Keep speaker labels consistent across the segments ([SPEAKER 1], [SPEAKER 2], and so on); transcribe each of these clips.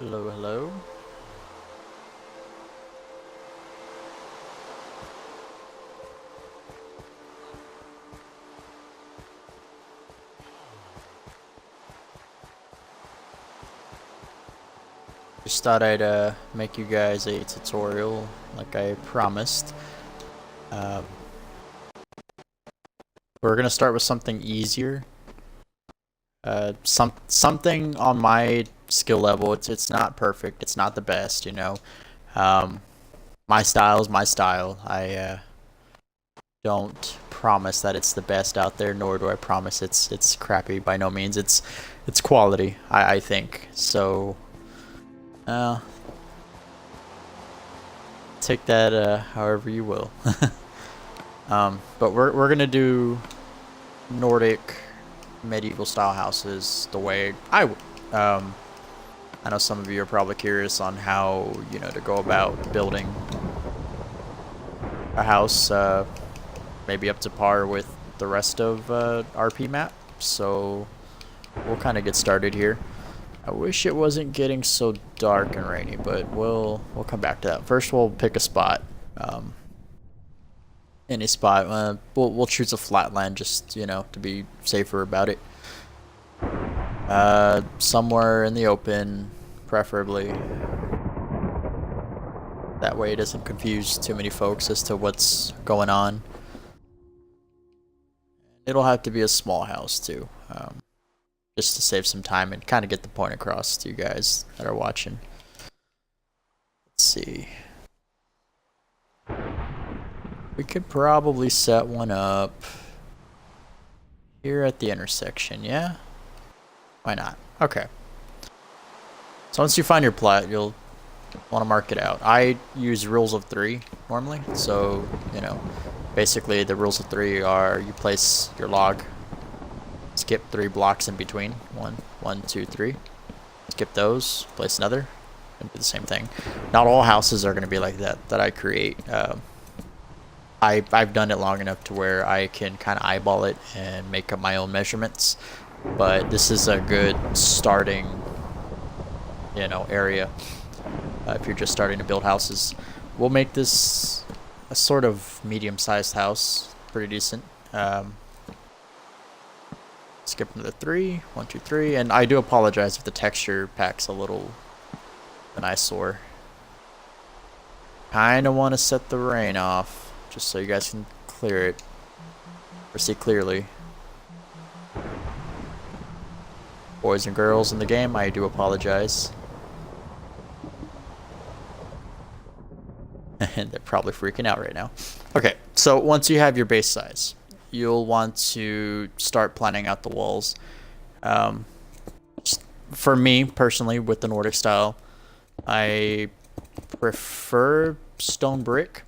[SPEAKER 1] Hello, hello. Just thought I'd make you guys a tutorial like I promised. Um, we're gonna start with something easier. Something on my skill level. It's not perfect. It's not the best, you know. Um, my style is my style. I don't promise that it's the best out there, nor do I promise it's crappy. By no means. It's quality. I think so. Uh, take that however you will. But we're gonna do Nordic medieval style houses the way I would. I know some of you are probably curious on how to go about building a house, maybe up to par with the rest of RP map. So we'll kind of get started here. I wish it wasn't getting so dark and rainy, but we'll come back to that. First, we'll pick a spot. Any spot. We'll choose a flat land just to be safer about it. Somewhere in the open, preferably. That way it doesn't confuse too many folks as to what's going on. It'll have to be a small house too, just to save some time and kind of get the point across to you guys that are watching. Let's see. We could probably set one up here at the intersection, yeah? Why not? Okay. So once you find your plot, you'll want to mark it out. I use rules of 3 normally, so, basically the rules of 3 are you place your log, skip 3 blocks in between. 1, 2, 3. Skip those, place another, and do the same thing. Not all houses are going to be like that I create. I've done it long enough to where I can kind of eyeball it and make up my own measurements, but this is a good starting, area if you're just starting to build houses. We'll make this a sort of medium-sized house, pretty decent. Skip another 3, 1, 2, 3, and I do apologize if the texture pack's a little an eyesore. Kinda want to set the rain off, just so you guys can clear it, or see clearly. Boys and girls in the game, I do apologize. And they're probably freaking out right now. Okay, so once you have your base size, you'll want to start planning out the walls. For me, personally, with the Nordic style, I prefer stone brick.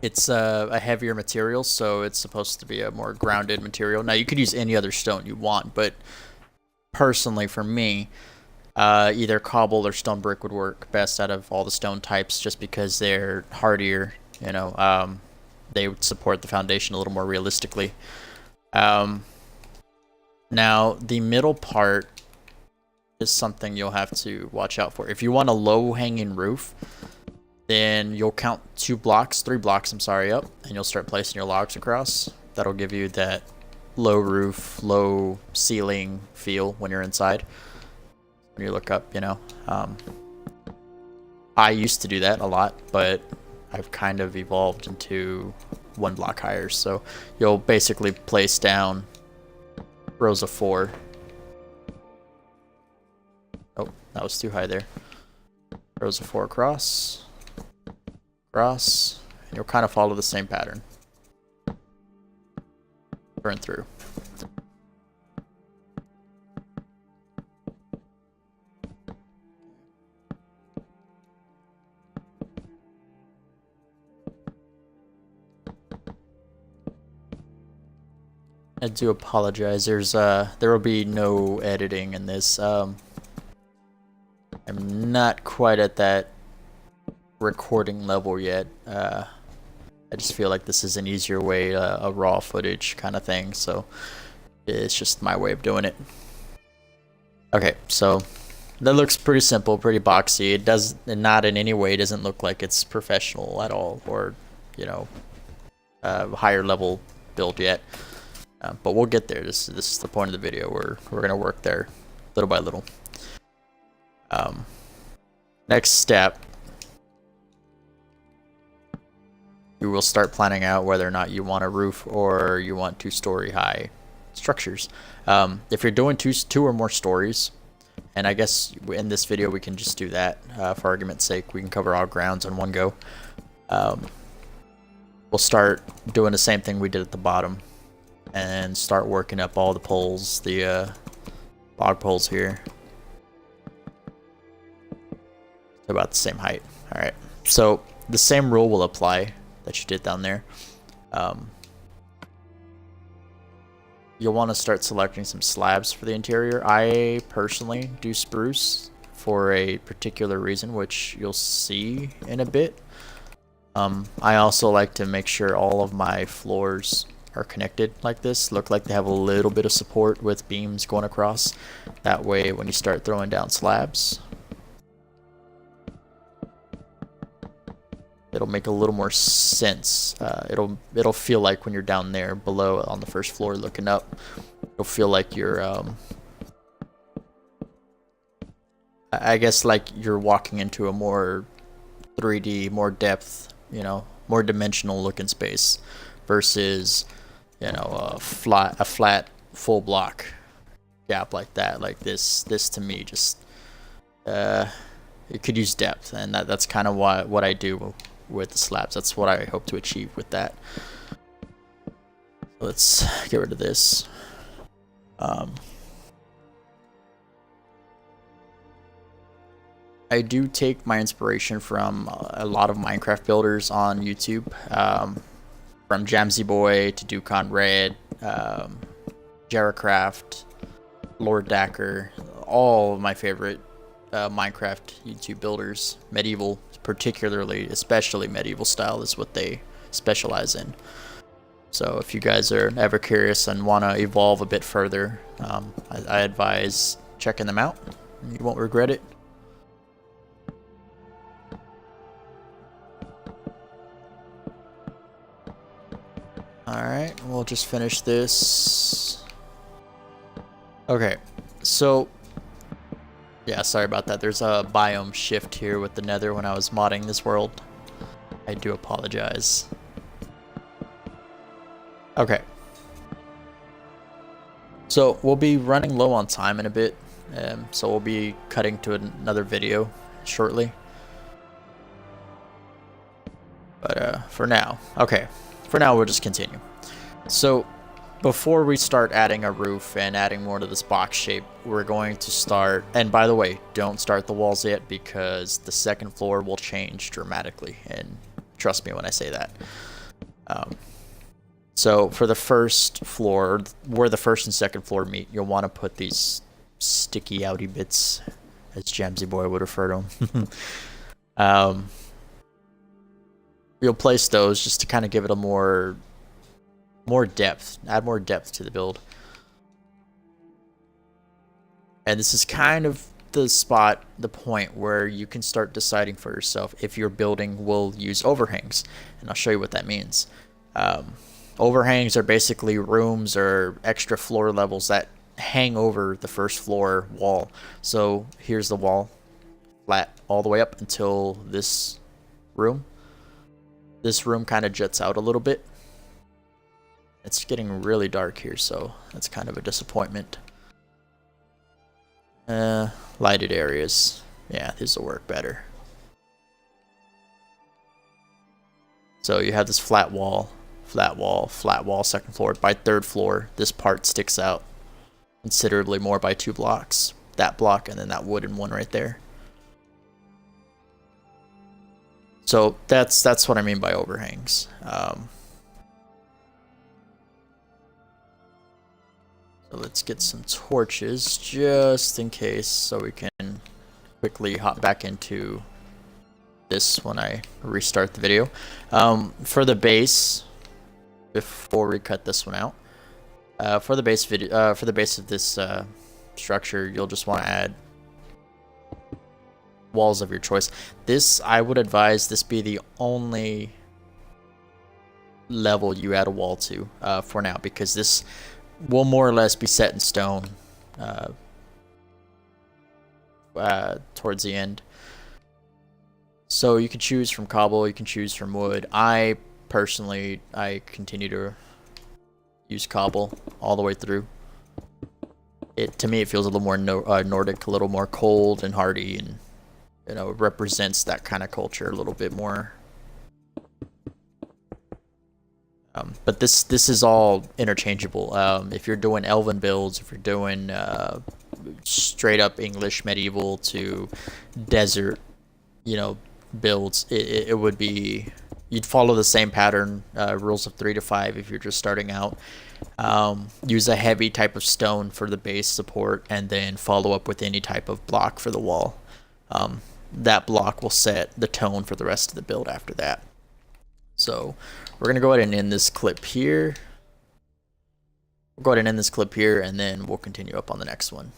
[SPEAKER 1] It's a heavier material, so it's supposed to be a more grounded material. Now, you could use any other stone you want, but personally, for me, either cobble or stone brick would work best out of all the stone types, just because they're hardier. They would support the foundation a little more realistically. Now, the middle part is something you'll have to watch out for. If you want a low-hanging roof, then you'll count 3 blocks, I'm sorry, up, and you'll start placing your logs across. That'll give you that low roof, low ceiling feel when you're inside. When you look up, I used to do that a lot, but I've kind of evolved into 1 block higher. So you'll basically place down rows of 4. Oh, that was too high there. Rows of 4 across, and you'll kind of follow the same pattern. Burn through. I do apologize. There will be no editing in this. I'm not quite at that recording level yet. I just feel like this is an easier way, a raw footage kind of thing. So it's just my way of doing it. Okay, so that looks pretty simple, pretty boxy. It does not in any way doesn't look like it's professional at all, or you know, higher level build yet. But we'll get there. This is the point of the video. We're gonna work there, little by little. Next step, you will start planning out whether or not you want a roof or you want 2-story high structures. If you're doing two or more stories, and I guess in this video we can just do that for argument's sake. We can cover all grounds in one go. We'll start doing the same thing we did at the bottom and start working up all the poles, the log poles here, to about the same height. All right, so the same rule will apply that you did down there. You'll want to start selecting some slabs for the interior. I personally do spruce for a particular reason, which you'll see in a bit. I also like to make sure all of my floors are connected like this, look like they have a little bit of support with beams going across. That way when you start throwing down slabs, it'll make a little more sense. It'll feel like when you're down there below on the first floor looking up, it'll feel like you're I guess like you're walking into a more 3D, more depth, you know, more dimensional looking space versus, you know, a flat full block gap like that. Like this to me just it could use depth, and that's kind of what I do with the slabs. That's what I hope to achieve with that. Let's get rid of this. I do take my inspiration from a lot of Minecraft builders on YouTube, from Jamsy Boy to Ducon Red, Jaracraft, Lord Dacker, all of my favorite Minecraft YouTube builders. Medieval, particularly, especially medieval style is what they specialize in. So if you guys are ever curious and want to evolve a bit further, I advise checking them out. You won't regret it. Alright, we'll just finish this. Okay, so yeah, sorry about that. There's a biome shift here with the nether when I was modding this world. I do apologize. Okay. So we'll be running low on time in a bit, so we'll be cutting to another video shortly. But for now, okay. For now, we'll just continue. So before we start adding a roof and adding more to this box shape, we're going to start, and by the way, don't start the walls yet because the second floor will change dramatically, and trust me when I say that. So for the first floor, where the first and second floor meet, you'll want to put these sticky outy bits, as Jamsy Boy would refer to them. You'll place those just to kind of give it a more depth, add more depth to the build. And this is kind of the point where you can start deciding for yourself if your building will use overhangs. And I'll show you what that means. Overhangs are basically rooms or extra floor levels that hang over the first floor wall. So here's the wall, flat all the way up until this room. This room kind of juts out a little bit. It's getting really dark here, so that's kind of a disappointment. Lighted areas. Yeah, these will work better. So you have this flat wall, flat wall, flat wall, second floor. By third floor, this part sticks out considerably more by 2 blocks. That block and then that wooden one right there. So that's what I mean by overhangs. So let's get some torches just in case, so we can quickly hop back into this when I restart the video. For the base, before we cut this one out, for the base of this structure, you'll just want to add walls of your choice. This, I would advise this be the only level you add a wall to for now, because this will more or less be set in stone towards the end. So you can choose from cobble, you can choose from wood. I personally, I continue to use cobble all the way through. To me, it feels a little more Nordic, a little more cold and hardy, and you know, it represents that kind of culture a little bit more. But this is all interchangeable. If you're doing elven builds, if you're doing straight up English medieval to desert, you know, builds, it would be, you'd follow the same pattern, rules of 3 to 5 if you're just starting out. Use a heavy type of stone for the base support, and then follow up with any type of block for the wall. That block will set the tone for the rest of the build after that. So we're going to go ahead and end this clip here. We'll go ahead and end this clip here, and then we'll continue up on the next one.